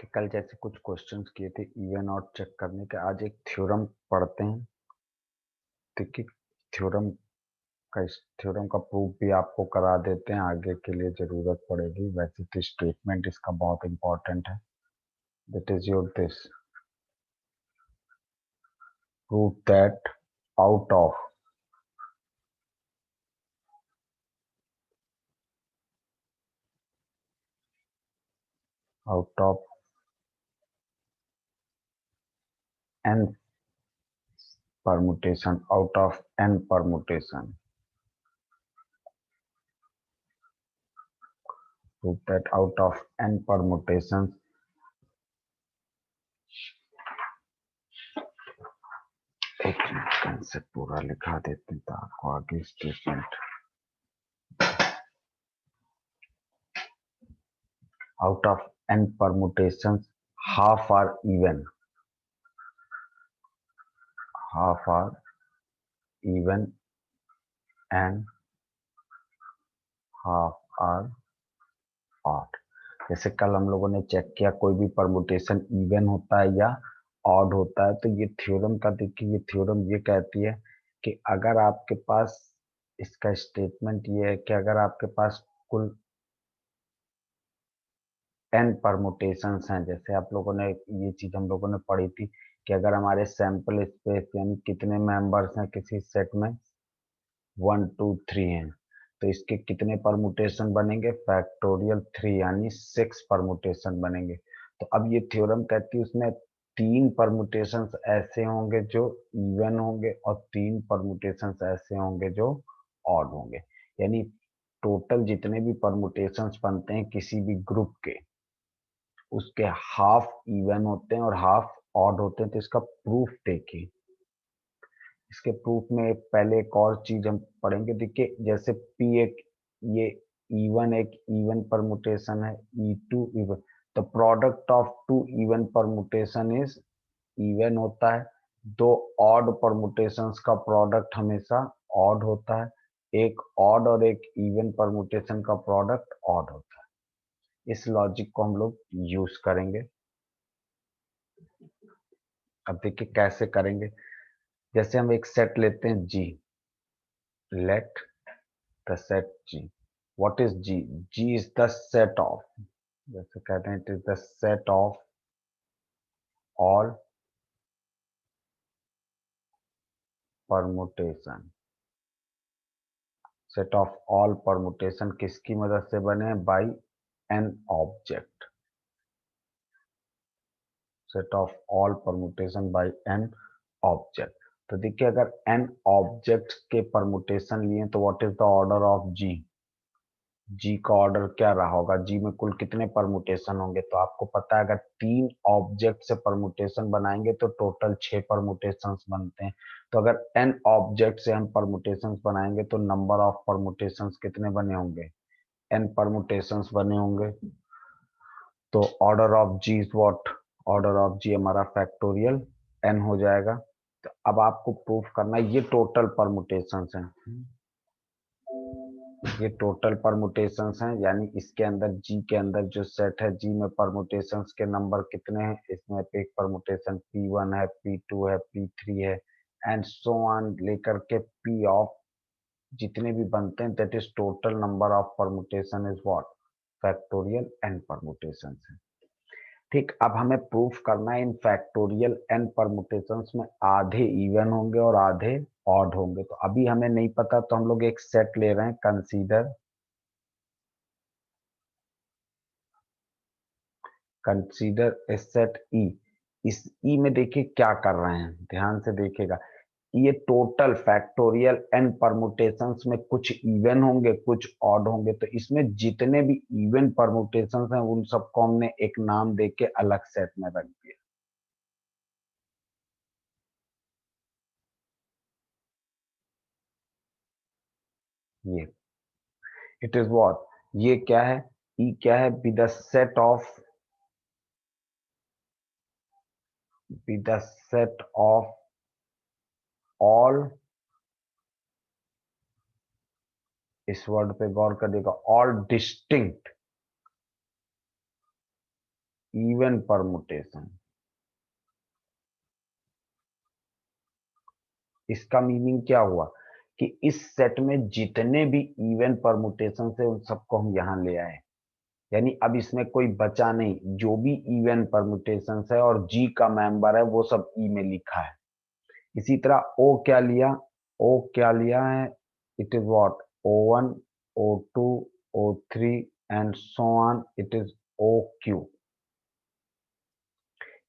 कि कल जैसे कुछ क्वेश्चंस किए थे इवन और चेक करने के, आज एक थ्योरम पढ़ते हैं। देखिए, थ्योरम इस थ्योरम का प्रूफ भी आपको करा देते हैं, आगे के लिए जरूरत पड़ेगी। वैसे तो स्टेटमेंट इसका बहुत इंपॉर्टेंट है। That is your this proof that out of out of n permutation, out of n permutation, prove that out of n permutations, एक मिनट से पूरा लिखा देते हैं तो आपको आगे statement. out of n permutations, half are even, half are even and half are odd। जैसे कल हम लोगों ने चेक किया, कोई भी परमुटेशन इवन होता है या ऑड होता है। तो ये थ्योरम का देखिए, ये थ्योरम ये कहती है कि अगर आपके पास, इसका स्टेटमेंट ये है कि अगर आपके पास कुल n परमुटेशंस हैं, जैसे आप लोगों ने ये चीज हम लोगों ने पढ़ी थी कि अगर हमारे सैंपल स्पेस यानी कितने मेंबर्स हैं किसी सेट में, 1 2 3 हैं, तो इसके कितने परमुटेशन बनेंगे? फैक्टोरियल 3 यानी 6 परमुटेशन बनेंगे। तो अब ये थ्योरम कहती है उसमें 3 परमुटेशंस ऐसे होंगे जो इवन होंगे और 3 परमुटेशंस ऐसे होंगे जो ऑड होंगे। यानी टोटल जितने भी परमुटेशंस बनते हैं किसी भी ग्रुप के, उसके हाफ इवन होते हैं और हाफ ऑड होते हैं। तो इसका प्रूफ देखिए, इसके प्रूफ में पहले एक और चीज हम पढ़ेंगे। देखिए, जैसे पी एक, ये E1 एक इवन परमुटेशन है, E2 इवन, तो product of two even permutation is even होता है। दो ऑड परमुटेशंस का प्रोडक्ट हमेशा ऑड होता है। एक ऑड और एक इवन परमुटेशन का प्रोडक्ट ऑड होता है। इस लॉजिक को हम लोग यूज करेंगे। अब देखिए कैसे करेंगे। जैसे हम एक सेट लेते हैं G, let the set G। What is G? G is the set of, जैसे कहते हैं it is the set of all permutation. Set of all permutation किसकी मदद से बने? By an object. Set of all permutation by an object. तो देखिए, अगर एन ऑब्जेक्ट के परमुटेशन लिए तो what is the order of G? जी का ऑर्डर क्या रहा होगा? जी में कुल कितने परमुटेशन होंगे? तो आपको पता है, अगर 3 ऑब्जेक्ट से परमुटेशन बनाएंगे तो टोटल 6 परमुटेशन बनते हैं। तो अगर n ऑब्जेक्ट से हम परमुटेशन बनाएंगे तो नंबर ऑफ परमुटेशन कितने बने होंगे? n परमुटेशन बने होंगे। तो order of G is what? Order of G हमारा फैक्टोरियल n हो जाएगा। तो अब आपको प्रूफ करना है ये टोटल परमुटेशन हैं, ये टोटल परमुटेशंस हैं। यानी इसके अंदर जी के अंदर जो सेट है, जी में परमुटेशंस के नंबर कितने हैं? इसमें एक परमुटेशन P1 है, P2 है, P3 है एंड सो ऑन लेकर के P ऑफ जितने भी बनते हैं, that is total number of permutation is what? Factorial n permutations है। ठीक, अब हमें प्रूफ करना है इन फैक्टोरियल n परमुटेशंस में आधे इवन होंगे और आधे ऑड होंगे। तो अभी हमें नहीं पता, तो हम लोग एक सेट ले रहे हैं, कंसीडर ए सेट ई। इस ई में देखिए क्या कर रहे हैं, ध्यान से देखिएगा। ये टोटल फैक्टोरियल n परमुटेशंस में कुछ इवन होंगे कुछ ऑड होंगे। तो इसमें जितने भी इवन परमुटेशंस हैं उन सबको हमने एक नाम देके अलग सेट में रख दिया। ये इट इज व्हाट? ये क्या है? ई क्या है? Be the set of, be the set of all, इस वर्ड पे गौर करिएगा, ऑल डिस्टिंक्ट इवन परमुटेशन। इसका मीनिंग क्या हुआ कि इस सेट में जितने भी इवन परमुटेशन है उन सबको हम यहां ले आए, यानी अब इसमें कोई बचा नहीं, जो भी इवन परमुटेशन है और जी का मेंबर है वो सब ई में लिखा है। इसी तरह ओ क्या लिया, ओ क्या लिया है, it is what, O1 O2 O3 and so on, it is OQ।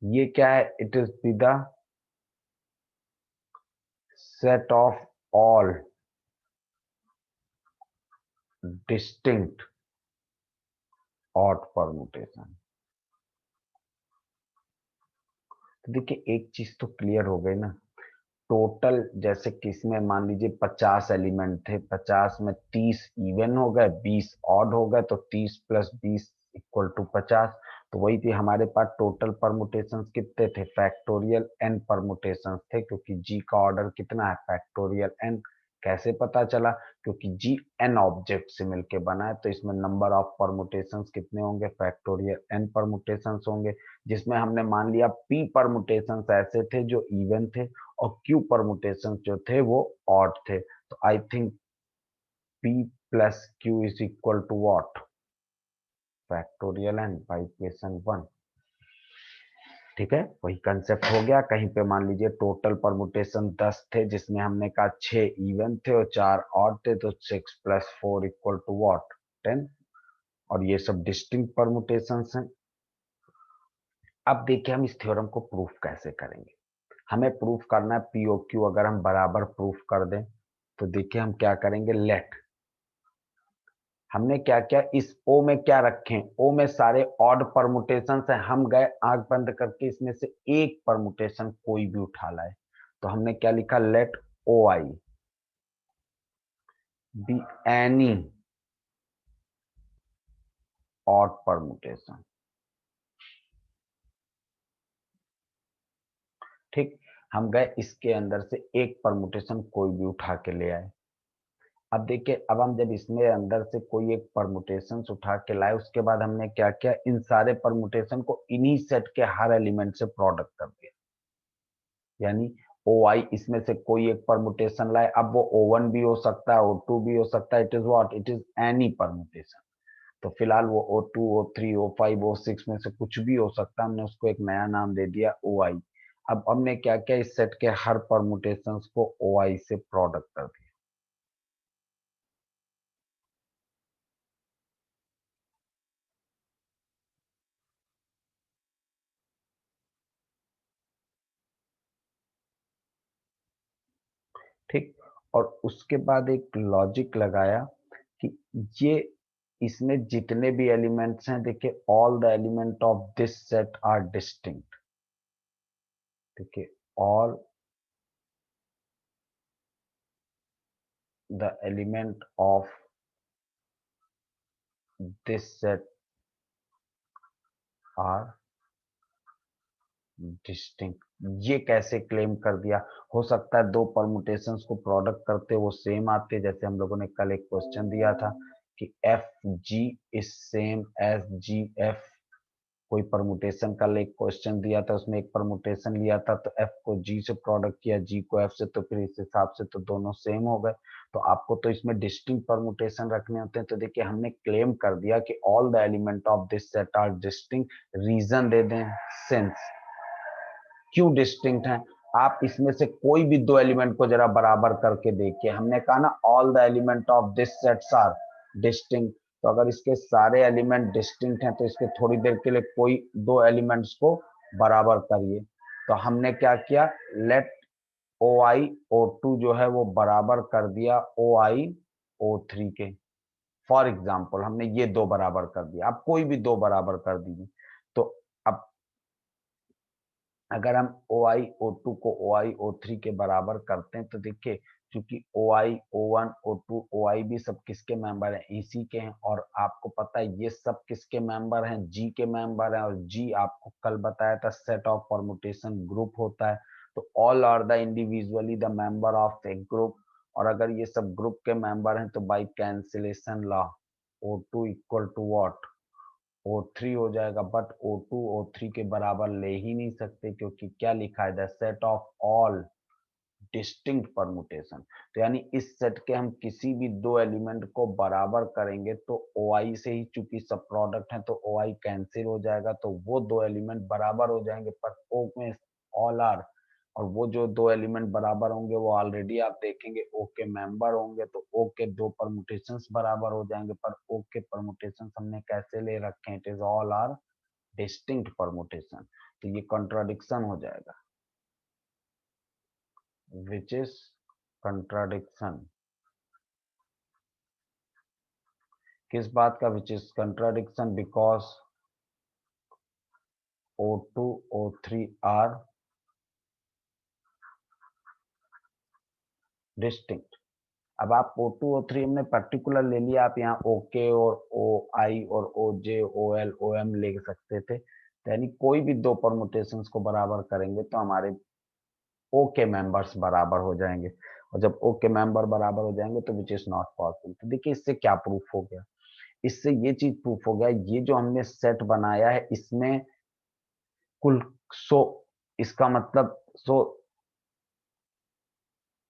ये क्या है, it is be the set of all distinct odd permutation. तो देखिए एक चीज तो क्लियर हो गई ना, टोटल जैसे किसमें मान लीजिए 50 एलिमेंट थे, 50 में 30 इवन हो गए, 20 ऑड हो गए, तो 30 प्लस 20 इक्वल टू 50। तो वही थी हमारे पास टोटल परमुटेशंस कितने थे, फैक्टोरियल एन परमुटेशंस थे, क्योंकि जी का ऑर्डर कितना है, फैक्टोरियल एन। कैसे पता चला, क्योंकि जी एन ऑब्जेक्ट से मिलके बना है, तो इसमें नंबर ऑफ परमुटेशंस कितने होंगे, फैक्टोरियल एन परमुटेशंस होंगे, जिसमें हमने मान लिया पी परमुटेशंस ऐसे थे जो इवन थे और क्यू परमुटेशन जो थे वो ऑड थे। तो I think P plus Q is equal to what, factorial N by equation 1। ठीक है, वही कंसेप्ट हो गया। कहीं पे मान लीजिए टोटल परमुटेशन 10 थे, जिसमें हमने कहा 6 इवन थे और 4 ऑड थे, तो 6 प्लस 4 इक्वल टू व्हाट, 10। और ये सब डिस्टिंक्ट परमुटेशन हैं। अब देखिए हम इस थ्योरम को प्रूफ कैसे करेंगे। हमें प्रूफ करना है पीओ क्यू, अगर हम बराबर प्रूफ कर दें तो देखिए हम क्या करेंगे, लेट, हमने क्या किया, इस ओ में क्या रखें, ओ में सारे ऑड परमुटेशन है, हम गए आंख बंद करके इसमें से एक परमुटेशन कोई भी उठा लाए। तो हमने क्या लिखा, let O I be any odd permutation. ठीक, हम गए इसके अंदर से एक परमुटेशन कोई भी उठा के ले आए। अब देखिए, अब हम जब इसमें अंदर से कोई एक परमुटेशन उठा के लाए, उसके बाद हमने क्या किया, इन सारे परमुटेशन को इन्हीं सेट के हर एलिमेंट से प्रोडक्ट कर दिया। यानी ओ आई इसमें से कोई एक परमुटेशन लाए, अब वो O1 भी हो सकता है, O2 भी हो सकता है, it is what, it is any permutation. तो फिलहाल वो O2 O3 O5 O6 में से कुछ भी हो सकता है, हमने उसको एक नया नाम दे दिया ओ आई। अब हमने क्या किया, इस सेट के हर परमुटेशन को ओ आई से प्रोडक्ट कर दिया। ठीक, और उसके बाद एक लॉजिक लगाया कि ये इसमें जितने भी एलिमेंट्स हैं, देखिए all the element of this set are distinct. देखिए all the element of this set are distinct. ये कैसे क्लेम कर दिया, हो सकता है दो परमुटेशंस को प्रोडक्ट करते वो सेम आते, जैसे हम लोगों ने कल एक क्वेश्चन दिया था कि F G is same as G F. कोई परमुटेशन का एक क्वेश्चन दिया था, उसमें एक परमुटेशन लिया था, तो एफ को जी से प्रोडक्ट किया, जी को एफ से, तो फिर इस हिसाब से तो दोनों सेम हो गए। तो आपको तो इसमें डिस्टिंक्ट परमुटेशन रखने होते हैं। तो देखिए हमने क्लेम कर दिया कि all the element of this set are distinct. Reason दे दें, सेंस, क्यों डिस्टिंक्ट हैं। आप इसमें से कोई भी दो एलिमेंट को जरा बराबर करके देखिए, हमने कहा ना all the element of this sets are distinct. तो अगर इसके सारे एलिमेंट डिस्टिंक्ट हैं तो इसके थोड़ी देर के लिए कोई दो एलिमेंट्स को बराबर करिए। तो हमने क्या किया, लेट ओ आई ओ टू जो है वो बराबर कर दिया ओ आई ओ थ्री के। फॉर एग्जाम्पल हमने ये दो बराबर कर दिया, आप कोई भी दो बराबर कर दीजिए। तो अब अगर हम ओ आई ओ टू को ओ आई ओ थ्री के बराबर करते हैं तो देखिए, क्योंकि ओ आई ओ वन ओ टू ओ आई भी सब किसके मेंबर हैं, इसी के हैं। और आपको पता है ये सब किसके मेंबर हैं, जी के मेंबर हैं। और जी आपको कल बताया था सेट ऑफ परमुटेशन ग्रुप होता है। तो all are the individually the member of a group. और अगर ये सब ग्रुप के मेंबर हैं तो by cancellation law O two equal to what, O3 हो जाएगा, बट O2 O3 के बराबर ले ही नहीं सकते, क्योंकि क्या लिखा है, the set of all distinct permutation. तो यानी इस सेट के हम किसी भी दो एलिमेंट को बराबर करेंगे तो OI से ही, चूंकि सब प्रोडक्ट है तो OI कैंसिल हो जाएगा, तो वो दो एलिमेंट बराबर हो जाएंगे, पर O में ऑल आर, और वो जो दो एलिमेंट बराबर होंगे वो ऑलरेडी आप देखेंगे O के मेंबर होंगे, तो O के दो परमुटेशंस बराबर हो जाएंगे, पर O के परमुटेशंस हमने कैसे ले रखे हैं, it is all are distinct permutation, तो ये कॉन्ट्राडिक्शन हो जाएगा, which is contradiction। किस बात का which is contradiction? Because O2 O3 are distinct। अब आप O2 O3 हमने पर्टिकुलर ले लिया, आप यहाँ OK और OI और OJ OL OM ले सकते थे, यानी कोई भी दो परमुटेशंस को बराबर करेंगे तो हमारे O के मेंबर्स बराबर हो जाएंगे, और जब O के मेंबर बराबर हो जाएंगे तो विच इज नॉट पॉसिबल। तो देखिए इससे क्या प्रूफ हो गया, इससे ये चीज प्रूफ हो गया, ये जो हमने सेट बनाया है इसमें कुल सो, इसका मतलब सो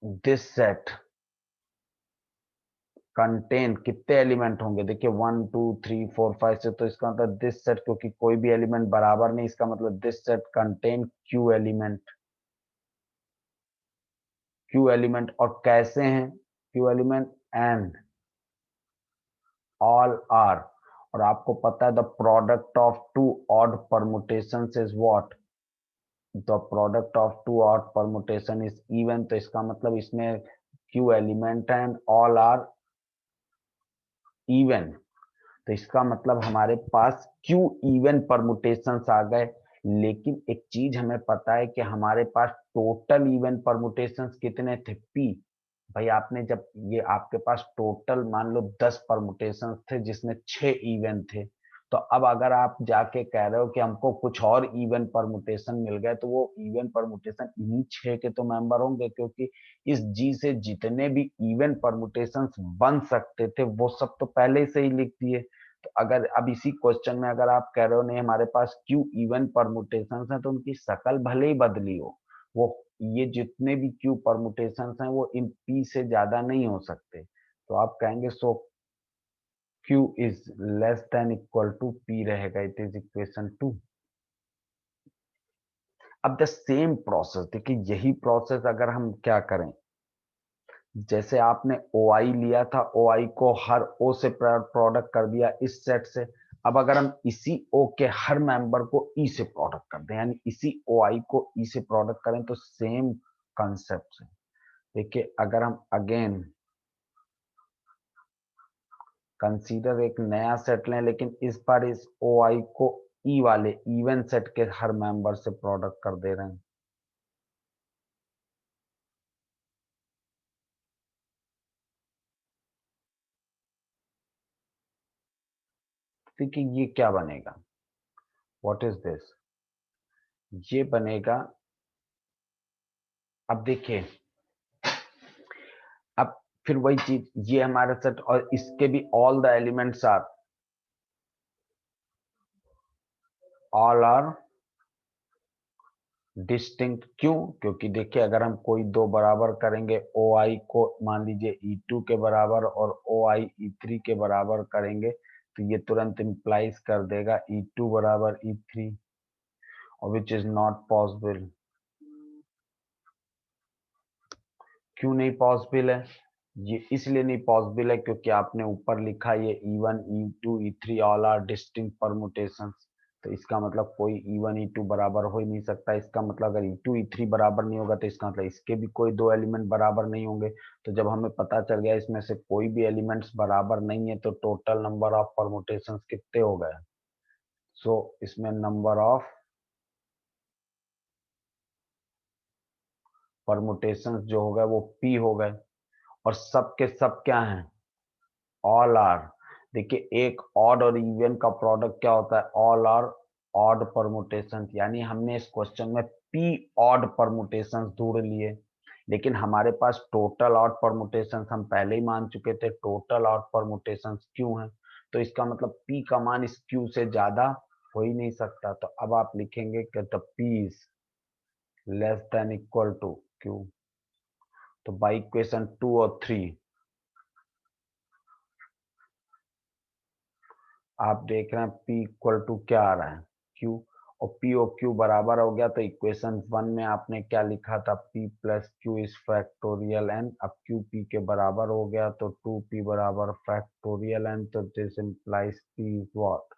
दिस सेट कंटेन कितने एलिमेंट होंगे, देखिए 1 2 3 4 5 से, तो इसका मतलब दिस सेट, क्योंकि कोई भी एलिमेंट बराबर नहीं, इसका मतलब this set contain Q element, और कैसे हैं Q element, and all are, और आपको पता है the product of two odd permutations is what, the product of two odd permutation is even, तो इसका मतलब इसमें Q element and all are even, तो इसका मतलब हमारे पास क्यू इवन परमुटेशंस आ गए। लेकिन एक चीज हमें पता है कि हमारे पास टोटल इवन परमुटेशंस कितने थे, पी। भाई आपने जब ये आपके पास टोटल मान लो 10 परमुटेशंस थे जिसमें 6 इवन थे, तो अब अगर आप जाके कह रहे हो कि हमको कुछ और इवन परमुटेशन मिल गए, तो वो इवन परमुटेशन इन्हीं 6 के तो मेंबर होंगे, क्योंकि इस जी से जितने भी इवन परमुटेशंस बन सकते थे वो सब तो पहले से ही लिख दिए। तो अगर अब इसी क्वेश्चन में अगर आप कह रहे हो नहीं हमारे पास क्यू इवन परमुटेशंस हैं, तो उनकी शक्ल भले ही बदली हो, वो ये जितने भी क्यू परमुटेशंस हैं वो इन पी से ज्यादा नहीं हो सकते, तो आप कहेंगे so Q is less than equal to P रहेगा, इट इज इक्वेशन 2। अब द सेम प्रोसेस देखिए, यही प्रोसेस अगर हम क्या करें, जैसे आपने OI लिया था, OI को हर O से प्रोडक्ट कर दिया इस सेट से, अब अगर हम इसी O के हर मेंबर को E से प्रोडक्ट कर दें, यानी इसी OI को E से प्रोडक्ट करें, तो सेम कंसेप्ट है। देखिए अगर हम अगेन कंसीडर एक नया सेट लें, लेकिन इस बार इस OI को E वाले इवन सेट के हर मेंबर से प्रोडक्ट कर दे रहे हैं, देखिए ये क्या बनेगा, व्हाट इज दिस, ये बनेगा, अब देखिए, अब फिर वही चीज, ये हमारा सेट और इसके भी ऑल आर डिस्टिंक्ट, क्यों, क्योंकि देखिए अगर हम कोई दो बराबर करेंगे, OI को मान लीजिए E2 के बराबर और OI E3 के बराबर करेंगे, तो ये तुरंत इंप्लाइज कर देगा E2 बराबर E3, और विच इज नॉट पॉसिबल। क्यों नहीं पॉसिबल है, ये इसलिए नहीं पॉसिबल है क्योंकि आपने ऊपर लिखा ये E1 E2 E3 all are distinct permutations, तो इसका मतलब कोई E1 E2 बराबर हो ही नहीं सकता, इसका मतलब अगर E2 E3 बराबर नहीं होगा तो इसका मतलब इसके भी कोई दो एलिमेंट बराबर नहीं होंगे। तो जब हमें पता चल गया इसमें से कोई भी एलिमेंट्स बराबर नहीं है, तो टोटल नंबर ऑफ परमुटेशंस कितने हो गए, सो इसमें नंबर ऑफ परमुटेशंस जो हो गए वो P हो गए, और सब के सब क्या हैं, ऑल आर। देखिए एक ऑड और इवन का प्रोडक्ट क्या होता है, ऑल आर ऑड परमुटेशन, यानी हमने इस क्वेश्चन में पी ऑड परमुटेशन ढूंढ लिए, लेकिन हमारे पास टोटल ऑड परमुटेशन हम पहले ही मान चुके थे, टोटल ऑड परमुटेशन क्यों है, तो इसका मतलब p का मान इस q से ज्यादा हो ही नहीं सकता। तो अब आप लिखेंगे कि the p is less than equal to q। तो बाई इक्वेशन 2 और 3 आप देख रहे हैं p इक्वल टू क्या आ रहा है, q, और p और q बराबर हो गया। तो इक्वेशन 1 में आपने क्या लिखा था, p plus Q is factorial n। अब q p के बराबर हो गया तो 2p बराबर फैक्टोरियल n। तो this implies p is what,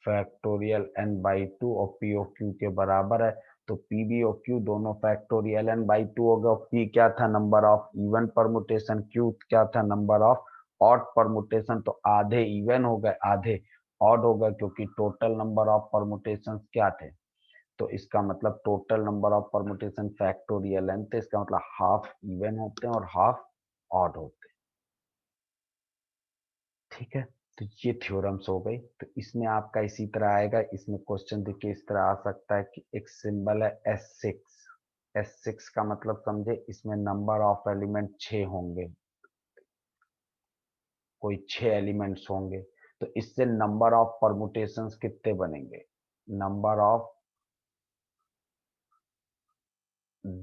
factorial n by 2, और p और q के बराबर है। तो p भी और q दोनों फैक्टोरियल n बाई 2 हो गया। p क्या था, number of even permutation, q क्या था, नंबर ऑफ ऑड परमुटेशन। तो आधे इवन हो गए, आधे ऑड हो गए, क्योंकि टोटल नंबर ऑफ परमुटेशन क्या थे। तो इसका मतलब total number of permutation factorial n, तो इसका मतलब हाफ इवन होते हैं और हाफ ऑड होते हैं। ठीक है, तो ये थ्योरम्स हो गई। तो इसमें आपका इसी तरह आएगा। इसमें क्वेश्चन देखिए इस तरह आ सकता है कि एक सिंबल है S6। S6 का मतलब समझे, इसमें नंबर ऑफ एलिमेंट 6 होंगे, कोई 6 एलिमेंट्स होंगे। तो इससे नंबर ऑफ परमुटेशंस कितने बनेंगे, number of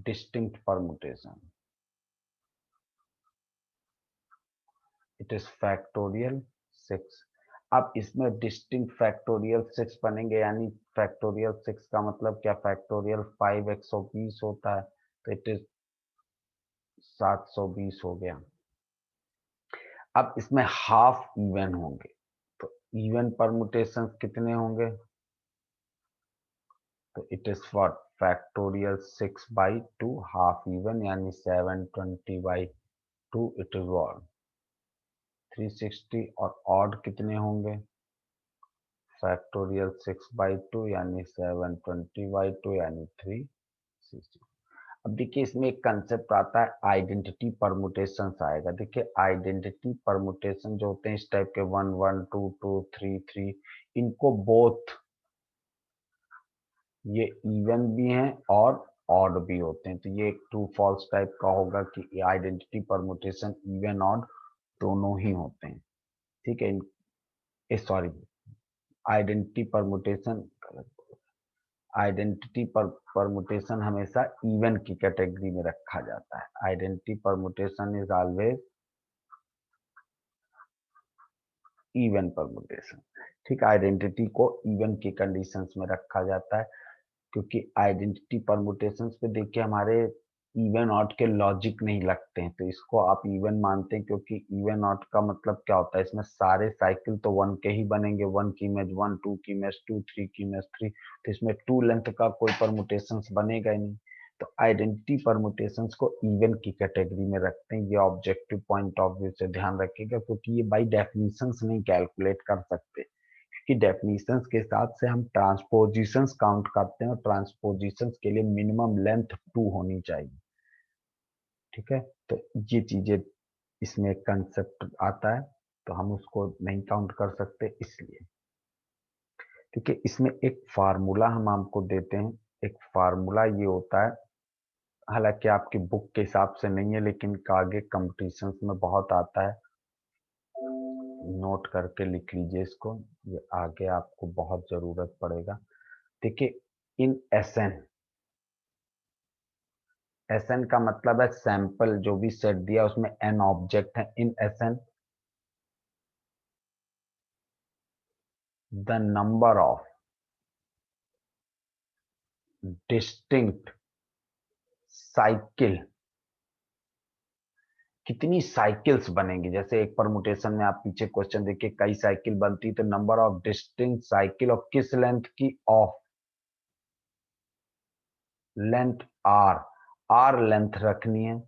distinct permutation, it is factorial 6। अब इसमें डिस्टिंक्ट फैक्टोरियल 6 बनेंगे, यानी फैक्टोरियल 6 का मतलब क्या, फैक्टोरियल 5 120 होता है। तो इट इज 720 हो गया। अब इसमें हाफ इवन होंगे, तो इवन परमुटेशन कितने होंगे, तो it is what, factorial 6/2 half even, यानी 720/2, इट इज व्हाट 360। और ऑड कितने होंगे, फैक्टोरियल 6/2 यानी 720/2 यानी 360। अब देखिए इसमें एक कंसेप्ट आता है आइडेंटिटी परमुटेशन आएगा। देखिए आइडेंटिटी परमुटेशन जो होते हैं इस टाइप के 1 1 2 2 3 3, इनको बोथ ये इवन भी हैं और ऑड भी होते हैं। तो ये एक ट्रू फॉल्स टाइप का होगा कि आइडेंटिटी परमुटेशन इवन ऑड दोनों ही होते हैं। ठीक है, sorry, identity permutation, identity permutation हमेशा इवन की कैटेगरी में रखा जाता है। Identity permutation is always even permutation. ठीक, आइडेंटिटी को इवन की कंडीशंस में रखा जाता है, क्योंकि आइडेंटिटी परमुटेशंस पे देखिए हमारे इवन ऑड के लॉजिक नहीं लगते हैं, तो इसको आप इवन मानते हैं, क्योंकि इवन ऑड का मतलब क्या होता है, इसमें सारे साइकिल तो 1 के ही बनेंगे, 1 की इमेज 1, 2 की इमेज 2, 3 की इमेज 3। तो इसमें 2 लेंथ का कोई परमुटेशंस बनेगा ही नहीं। तो आइडेंटिटी परमुटेशंस को इवन की कैटेगरी में रखते हैं। ये ऑब्जेक्टिव पॉइंट ऑफ व्यू से ध्यान रखिएगा, क्योंकि ये बाई डेफिनेशंस नहीं कैलकुलेट कर सकते, कि डेफिनेशंस के साथ से हम ट्रांसपोजिशंस काउंट करते हैं, और ट्रांसपोजिशंस के लिए मिनिमम लेंथ 2 होनी चाहिए। ठीक है, तो ये चीजें इसमें कंसेप्ट आता है, तो हम उसको नहीं काउंट कर सकते इसलिए। ठीक है, इसमें एक फार्मूला हम आपको देते हैं। एक फार्मूला ये होता है, हालांकि आपकी बुक के हिसाब से नहीं है, लेकिन आगे कंपटीशंस में बहुत आता है, नोट करके लिख लीजिए इसको, ये आगे आपको बहुत जरूरत पड़ेगा। देखिए इन एसएन, एसएन का मतलब है सैंपल, जो भी सेट दिया उसमें एन ऑब्जेक्ट है। In S N the number of distinct cycle, कितनी साइकिल्स बनेंगी। जैसे एक परमुटेशन में आप पीछे क्वेश्चन देखिए कई साइकिल बनती, तो नंबर ऑफ डिस्टिंक्ट साइकिल और किस लेंथ की, of length R, R length रखनी है,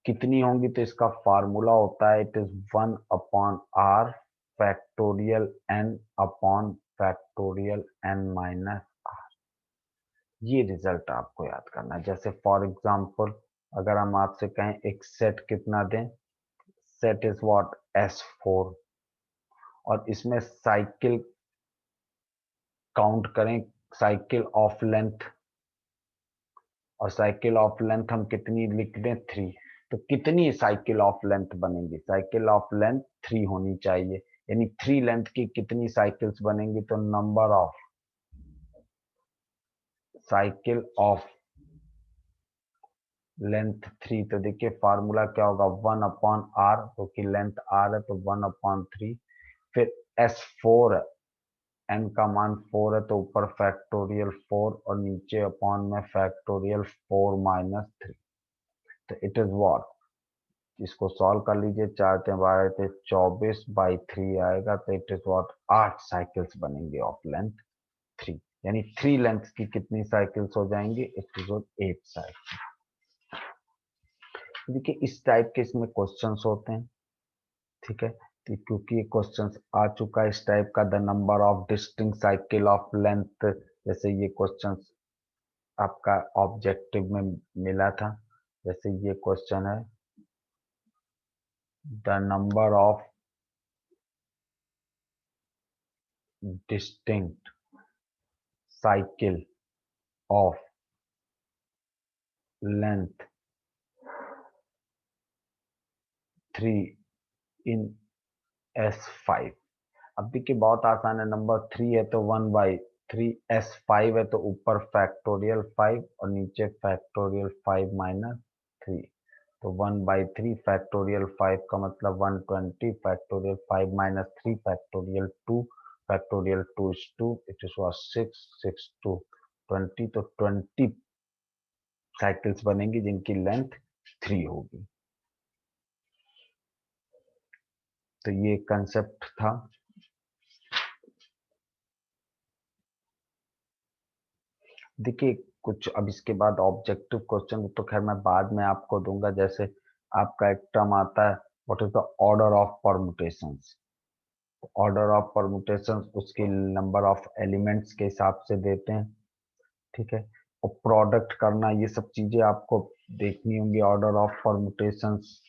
कितनी होंगी। तो इसका फार्मूला होता है it is 1/r factorial n upon factorial n minus r। ये रिजल्ट आपको याद करना है। जैसे फॉर एग्जांपल अगर हम आपसे कहें एक सेट कितना दें, सेट इज व्हाट S4, और इसमें साइकिल काउंट करें, साइकिल ऑफ लेंथ, और साइकिल ऑफ लेंथ हम कितनी लिख दें 3। तो कितनी साइकिल ऑफ लेंथ बनेंगी, साइकिल ऑफ लेंथ 3 होनी चाहिए। यानी 3 लेंथ की कितनी साइकिल्स बनेंगी, तो number of cycle of length 3। तो देखिए फार्मूला क्या होगा, 1/r, क्योंकि लेंथ r है तो 1/3। फिर S4 है, n का मान 4 है तो ऊपर फैक्टोरियल 4 और नीचे अपॉन में फैक्टोरियल 4 - 3। तो इट इज व्हाट, इसको सॉल्व कर लीजिए, 4 × 12 = 24/3 आएगा। तो इट इज व्हाट, 8 साइकिल्स बनेंगे ऑफ लेंथ 3। यानी 3 लेंथ की कितनी साइकिल्स हो जाएंगी, इट इज 8 साइकिल। देखिए इस टाइप के इसमें क्वेश्चंस होते हैं, ठीक है। तो क्योंकि ये क्वेश्चंस आ चुका है इस टाइप का, the number of distinct cycle of length, जैसे ये क्वेश्चंस आपका ऑब्जेक्टिव में मिला था। जैसे ये क्वेश्चन है, the number of distinct cycle of length 3 in S5। अब देखिए बहुत आसान है, नंबर 3 है तो 1/3, S5 है तो ऊपर फैक्टोरियल 5 और नीचे फैक्टोरियल 5 - 3। तो 1/3 फैक्टोरियल 5 का मतलब 120, factorial 5 - 3 factorial 2, factorial 2 is 2, it is 6, 6 2 20। तो 20 साइकिल्स बनेंगी जिनकी लेंथ 3 होगी। तो ये कंसेप्ट था। देखिए कुछ अब इसके बाद ऑब्जेक्टिव क्वेश्चन तो खैर मैं बाद में आपको दूंगा। जैसे आपका एक टर्म आता है, what is the order of permutations. Order of permutations उसके नंबर ऑफ एलिमेंट्स के हिसाब से देते हैं, ठीक है। और प्रोडक्ट करना, ये सब चीजें आपको देखनी होंगी, ऑर्डर ऑफ परमुटेशंस।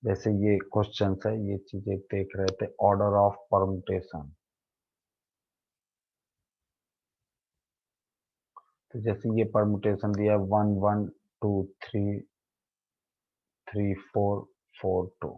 जैसे ये क्वेश्चन है, ये चीजें देख रहे थे, ऑर्डर ऑफ परमुटेशन। तो जैसे ये परमुटेशन दिया 1 1 2 3 3 4 4 2।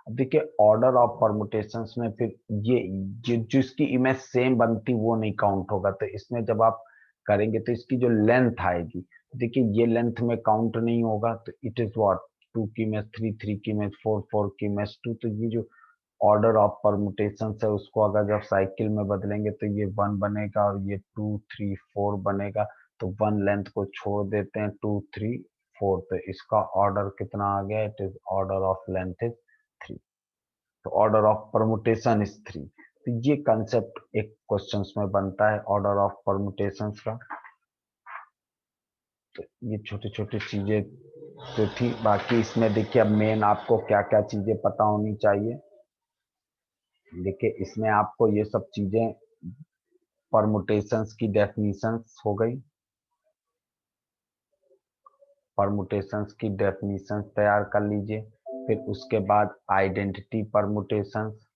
अब देखिए ऑर्डर ऑफ परमुटेशंस में फिर ये जिसकी इमेज सेम बनती वो नहीं काउंट होगा। तो इसमें जब आप करेंगे तो इसकी जो लेंथ आएगी, देखिए ये लेंथ में काउंट नहीं होगा। तो इट इज व्हाट, 2 की इमेज 3, 3 की इमेज 4, 4 की इमेज 2। तो ये जो ऑर्डर ऑफ परमुटेशन है उसको अगर जब साइकिल में बदलेंगे तो ये 1 बनेगा और ये 2 3 4 बनेगा। तो 1 लेंथ को छोड़ देते हैं, 2 3 4। तो इसका ऑर्डर कितना आ गया, it is order of length is 3। तो ऑर्डर ऑफ परमुटेशन इज 3। तो ये कंसेप्ट एक क्वेश्चंस में बनता है ऑर्डर ऑफ परमुटेशंस का। तो ये छोटी छोटी चीजें तो थी। बाकी इसमें देखिए अब मेन आपको क्या क्या चीजें पता होनी चाहिए। देखिए इसमें आपको ये सब चीजें, परमुटेशंस की डेफिनीशंस हो गई, परमुटेशंस की डेफिनीशंस तैयार कर लीजिए। फिर उसके बाद आइडेंटिटी परमुटेशंस,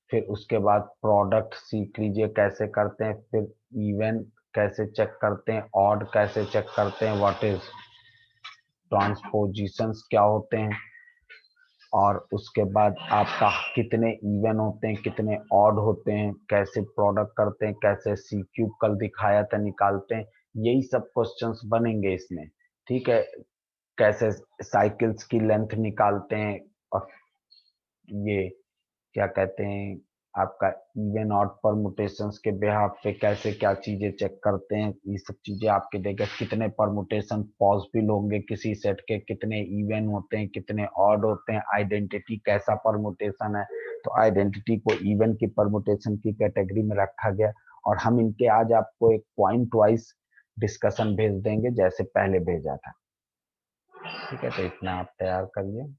फिर उसके बाद प्रोडक्ट सीख लीजिए कैसे करते हैं। फिर इवन कैसे चेक करते हैं, ऑड कैसे चेक करते हैं, व्हाट इज ट्रांसपोजिशंस क्या होते हैं। और उसके बाद आपका कितने इवन होते हैं, कितने ऑड होते हैं, कैसे प्रोडक्ट करते हैं, कैसे सी क्यूब कल दिखाया था निकालते हैं। यही सब क्वेश्चंस बनेंगे इसमें, ठीक है। कैसे साइकिल्स की लेंथ निकालते हैं, और ये क्या कहते हैं आपका इवन ऑड परमुटेशंस के बिहाफ पे कैसे क्या चीजें चेक करते हैं। ये सब चीजें आपके देगा, कितने परमुटेशन पॉसिबल होंगे किसी सेट के, कितने इवन होते हैं, कितने ऑड होते हैं, आइडेंटिटी कैसा परमुटेशन है। तो आइडेंटिटी को इवन की परमुटेशन की कैटेगरी में रखा गया। और हम इनके आज आपको एक पॉइंट वाइज डिस्कशन भेज देंगे जैसे पहले भेजा था, ठीक है। तो इतना आप तैयार करिए।